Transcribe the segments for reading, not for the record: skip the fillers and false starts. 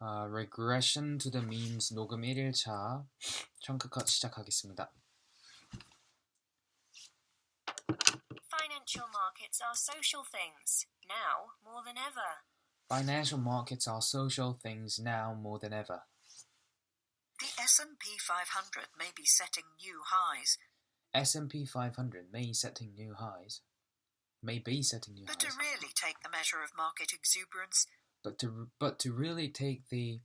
Regression to the memes 녹음 1일차 청크컷 시작하겠습니다. Financial markets are social things, now more than ever. Financial markets are social things now more than ever. The S&P 500 may be setting new highs. S&P 500 may be setting new highs. But to really take the measure of market exuberance, But to really take the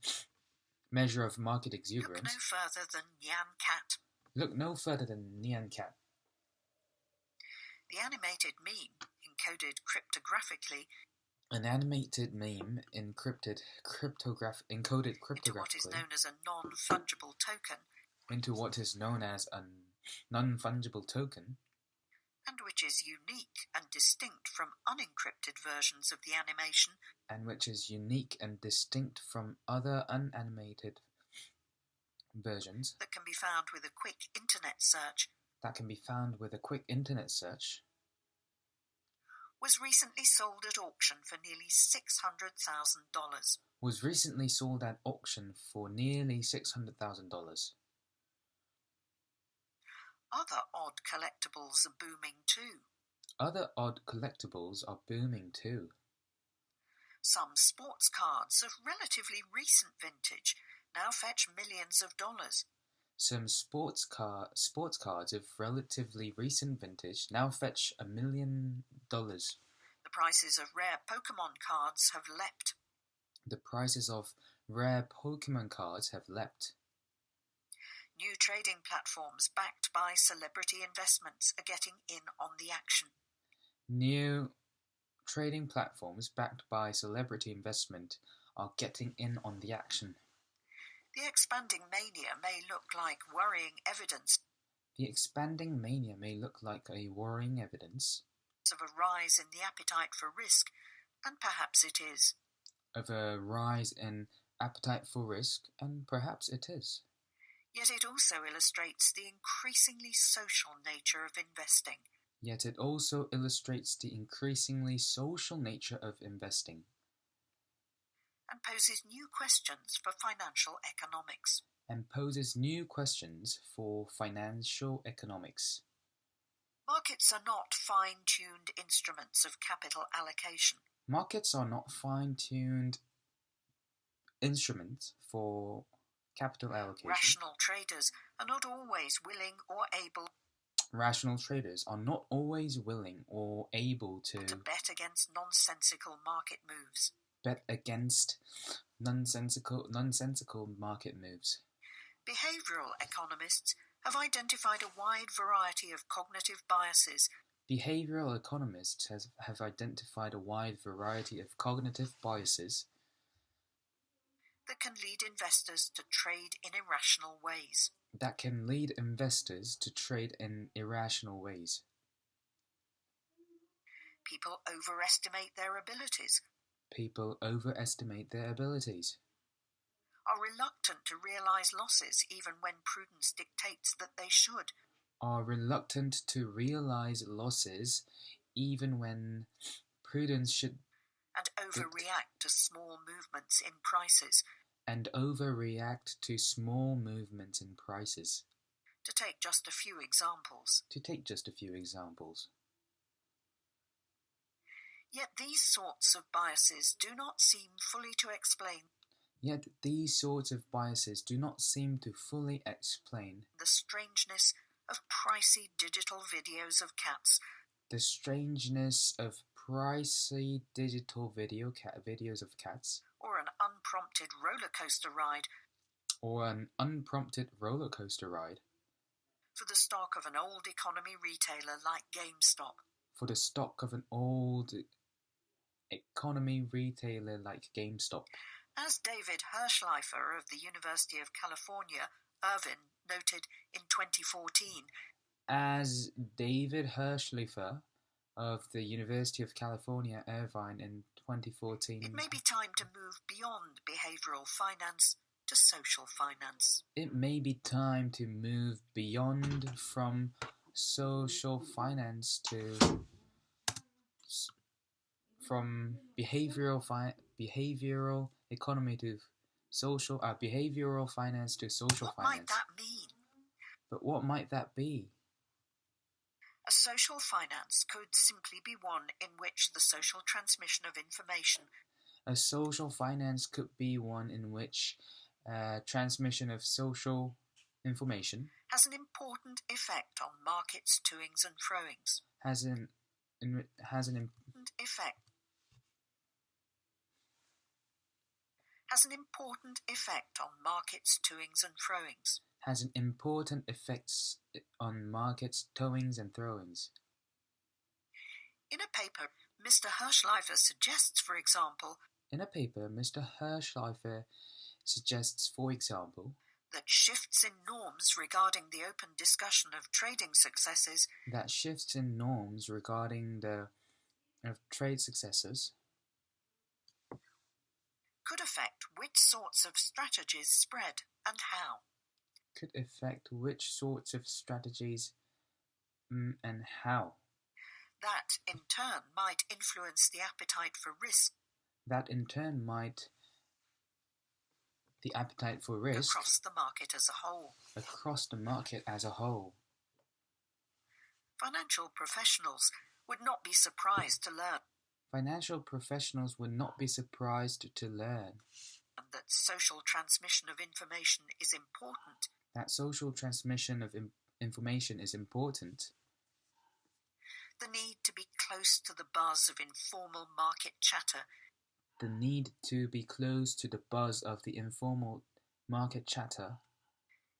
measure of market exuberance, look no further than Nyan Cat. Look no further than Nyan Cat. The animated meme, encoded cryptographically, An animated meme encoded cryptographically into what is known as a non-fungible token, into what is known as a non-fungible token, and which is unique and distinct from unencrypted versions of the animation, and which is unique and distinct from other unanimated versions that can be found with a quick internet search, was recently sold at auction for nearly $600,000. Other odd collectibles are booming too. Some sports cards of relatively recent vintage now fetch millions of dollars. Some sports cards of relatively recent vintage now fetch $1 million. The prices of rare Pokemon cards have leapt. New trading platforms backed by celebrity investments are getting in on the action. The expanding mania may look like worrying evidence of a rise in the appetite for risk, and perhaps it is. Yet it also illustrates the increasingly social nature of investing. And poses new questions for financial economics. Markets are not fine-tuned instruments of capital allocation. Rational traders are not always willing or able to bet against nonsensical market moves. Behavioral economists have identified a wide variety of cognitive biases that can lead investors to trade in irrational ways. People overestimate their abilities. Are reluctant to realize losses even when prudence dictates that they should. And overreact to small movements in prices. To take just a few examples. Yet these sorts of biases do not seem fully to explain the strangeness of pricey digital videos of cats, or an unprompted roller coaster ride, for the stock of an old economy retailer like GameStop. As David Hirschleifer of the University of California, Irvine, noted in 2014, it may be time to move beyond behavioral finance to social finance. From behavioral economy to behavioral finance to social What finance. might that mean? But what might that be? A social finance could simply be one in which the social transmission of information. A social finance could be one in which transmission of social information has an important effect on markets' toings and froings. Has an important effect on markets' toings and froings. Has an important effects on markets' toings and throwings. In a paper, Mr. Hirschleifer suggests, for example, that shifts in norms regarding the open discussion of trading successes could affect which sorts of strategies spread and how. That, in turn, might influence the appetite for risk. Across the market as a whole. Financial professionals would not be surprised to learn that social transmission of information is important. The need to be close to the buzz of informal market chatter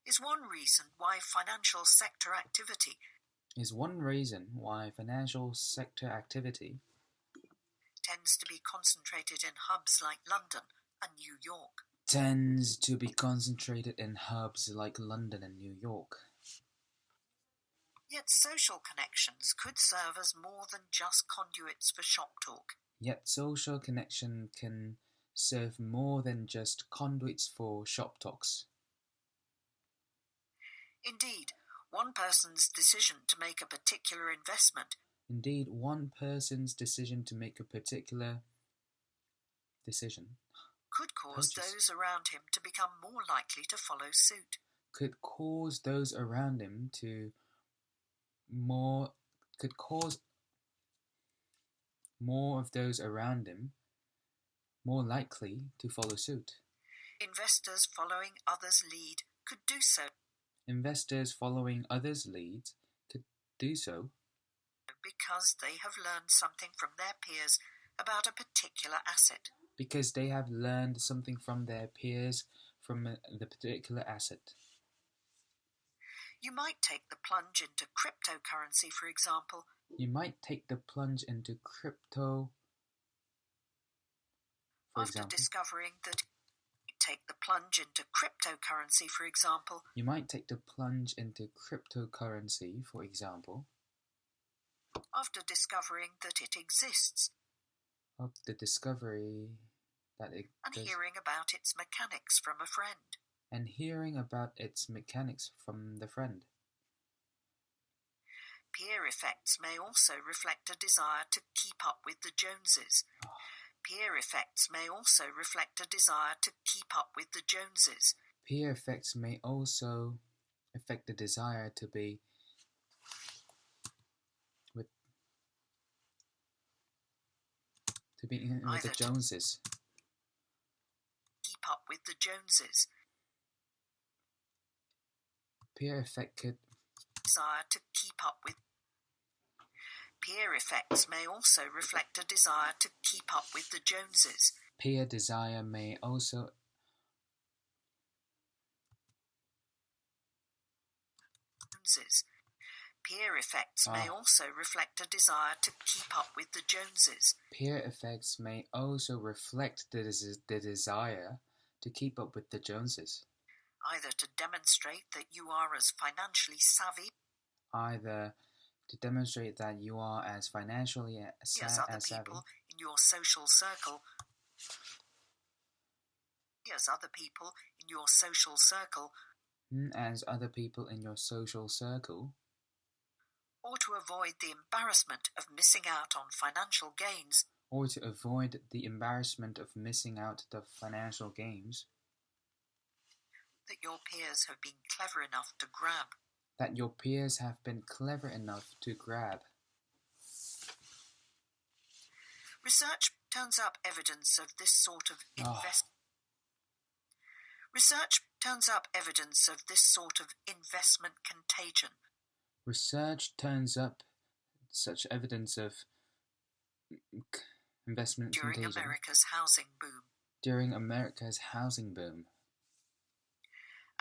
is one reason why financial sector activity tends to be concentrated in hubs like London and New York. Yet social connections could serve as more than just conduits for shop talk. Indeed, one person's decision to make a particular investment could cause those around him to become more likely to follow suit. Could cause those around him to more of those around him more likely to follow suit. Investors following others' lead could do so. Because they have learned something from their peers about a particular asset. You might take the plunge into cryptocurrency, for example. After discovering that it exists. And hearing about its mechanics from a friend. Peer effects may also reflect a desire to keep up with the Joneses. Peer effects may also reflect a desire to keep up with the Joneses. Peer effects may also affect the desire to be with the Joneses. Keep up with the Joneses. Peer effect could desire to keep up with. Peer effects may also reflect a desire to keep up with the Joneses. Peer desire may also Peer effects may also reflect a desire to keep up with the Joneses. Peer effects may also reflect the desire to keep up with the Joneses. Either to demonstrate that you are as financially savvy as other people in your social circle, or to avoid the embarrassment of missing out on financial gains, that your peers have been clever enough to grab. That your peers have been clever enough to grab. Research turns up evidence of this sort of Research turns up evidence of this sort of investment contagion. Research turns up such evidence of investment during contagion America's housing boom. During America's housing boom.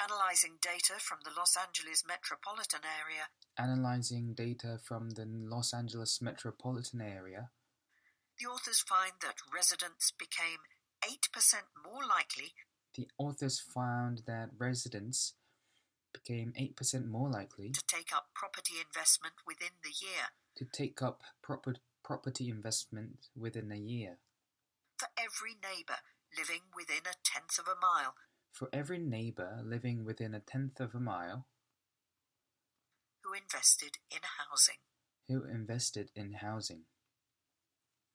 Analyzing data from the Los Angeles metropolitan area. Analyzing data from the Los Angeles metropolitan area. The authors find that residents became 8% more likely. The authors found that residents became 8% more likely to take up property investment within the year. To take up property investment within a year. For every neighbour living within a tenth of a mile. For every neighbour living within a tenth of a mile. Who invested in housing. Who invested in housing.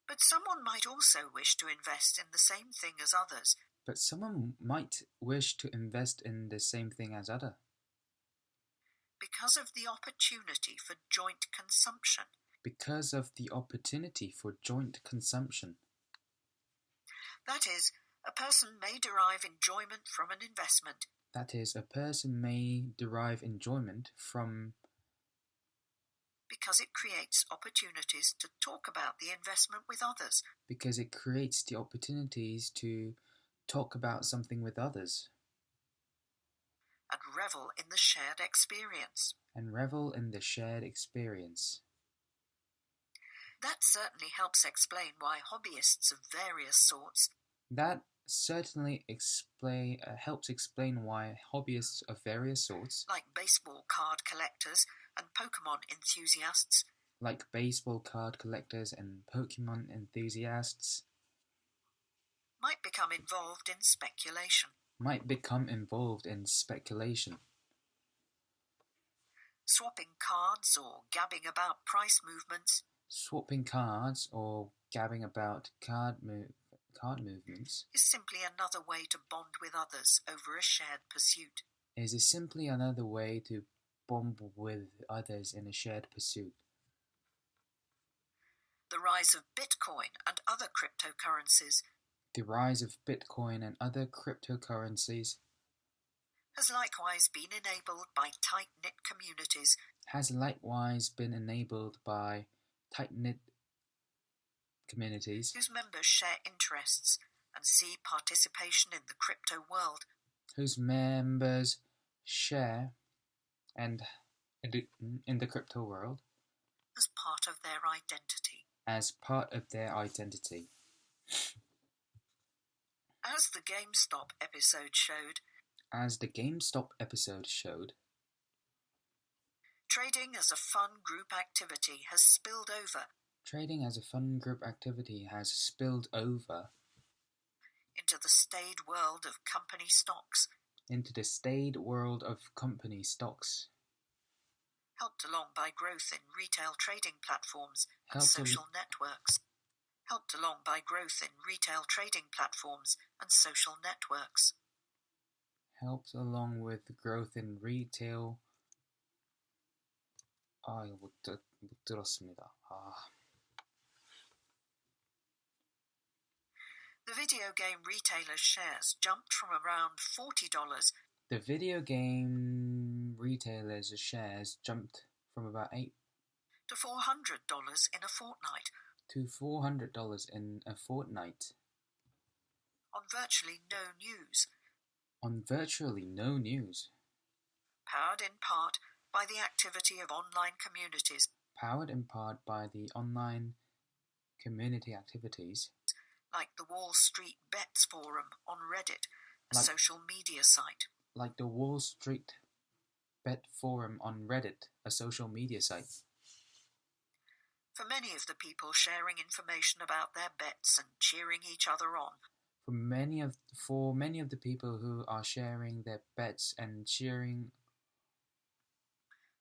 But someone might also wish to invest in the same thing as others. But someone might wish to invest in the same thing as other. Because of the opportunity for joint consumption. Because of the opportunity for joint consumption. That is, a person may derive enjoyment from an investment. That is, a person may derive enjoyment from. Because it creates opportunities to talk about the investment with others. Because it creates the opportunities to talk about something with others. And revel in the shared experience. And revel in the shared experience. That certainly helps explain why hobbyists of various sorts. That certainly helps explain why hobbyists of various sorts. Like baseball card collectors and Pokemon enthusiasts. Like baseball card collectors and Pokemon enthusiasts. Might become involved in speculation. Swapping cards or gabbing about price movements. Swapping cards or gabbing about card movements. Is simply another way to bond with others over a shared pursuit. Is simply another way to bond with others in a shared pursuit. The rise of Bitcoin and other cryptocurrencies. The rise of Bitcoin and other cryptocurrencies has likewise been enabled by tight-knit communities. Whose members share interests and see participation in the crypto world. Whose members share and in the crypto world. As part of their identity. As part of their identity. As the GameStop episode showed. Trading as a fun group activity has spilled over. Trading as a fun group activity has spilled over. Into the staid world of company stocks. Helped along by growth in retail trading platforms and social networks. Helped along by growth in retail trading platforms and social networks. Helped along with growth in retail. 못 들었습니다. The video game retailer's shares jumped from around $40. The video game retailer's shares jumped from about $8 to $400 in a fortnight. To $400 in a fortnight. On virtually no news. Powered in part by the activity of online communities. Like the Wall Street Bets Forum on Reddit, a social media site. Like the Wall Street Bet Forum on Reddit, a social media site. For many of the people sharing information about their bets and cheering each other on. For many of the people who are sharing their bets and cheering.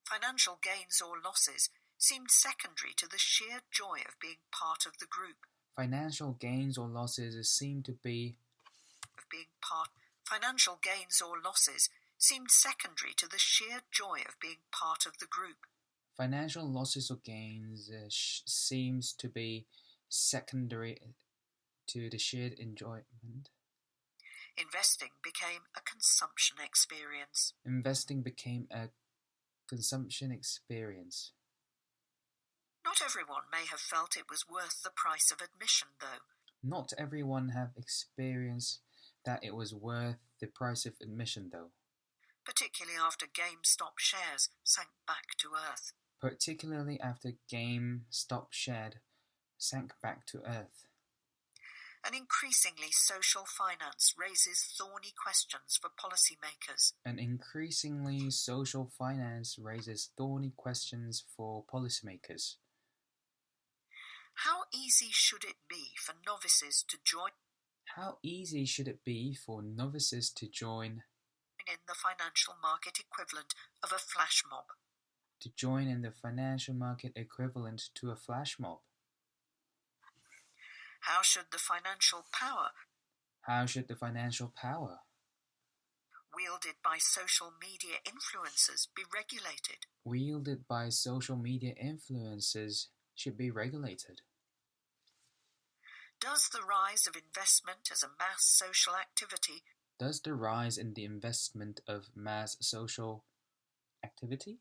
Financial gains or losses seemed secondary to the sheer joy of being part of the group. Financial gains or losses seem to be Financial gains or losses seemed secondary to the sheer joy of being part of the group. Financial losses or gains seems to be secondary to the shared enjoyment. Investing became a consumption experience. Investing became a consumption experience. Not everyone may have felt it was worth the price of admission, though. Not everyone have experienced that it was worth the price of admission, though. Particularly after GameStop shares sank back to earth. Particularly after GameStop shares sank back to earth. An increasingly social finance raises thorny questions for policymakers. An increasingly social finance raises thorny questions for policymakers. How easy should it be for novices to join? How easy should it be for novices to join in the financial market equivalent of a flash mob? To join in the financial market equivalent to a flash mob? How should the financial power wielded by social media influencers be regulated? Wielded by social media influencers should be regulated. Does the rise of investment as a mass social activity Does the rise in the investment of mass social activity?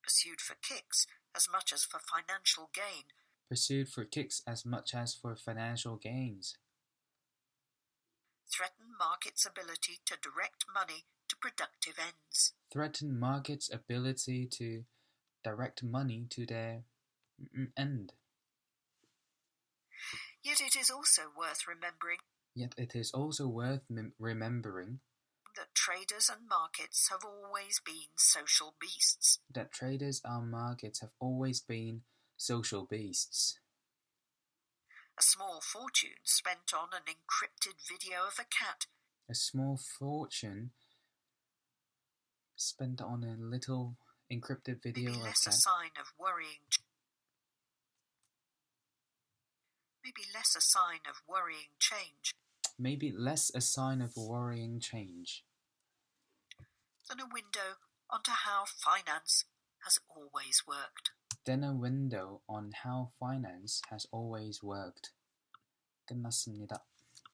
Pursued for kicks as much as for financial gain. Pursued for kicks as much as for financial gains. Threaten markets' ability to direct money to productive ends. Threaten markets' ability to direct money to their end. Yet it is also worth remembering that traders and markets have always been social beasts. That traders and markets have always been social beasts. A small fortune spent on an encrypted video of a cat. A small fortune spent on a little encrypted video of a cat. Maybe less a sign of worrying change. Maybe less a sign of worrying change. Than a window onto how finance has always worked. Than a window on how finance has always worked. 끝났습니다.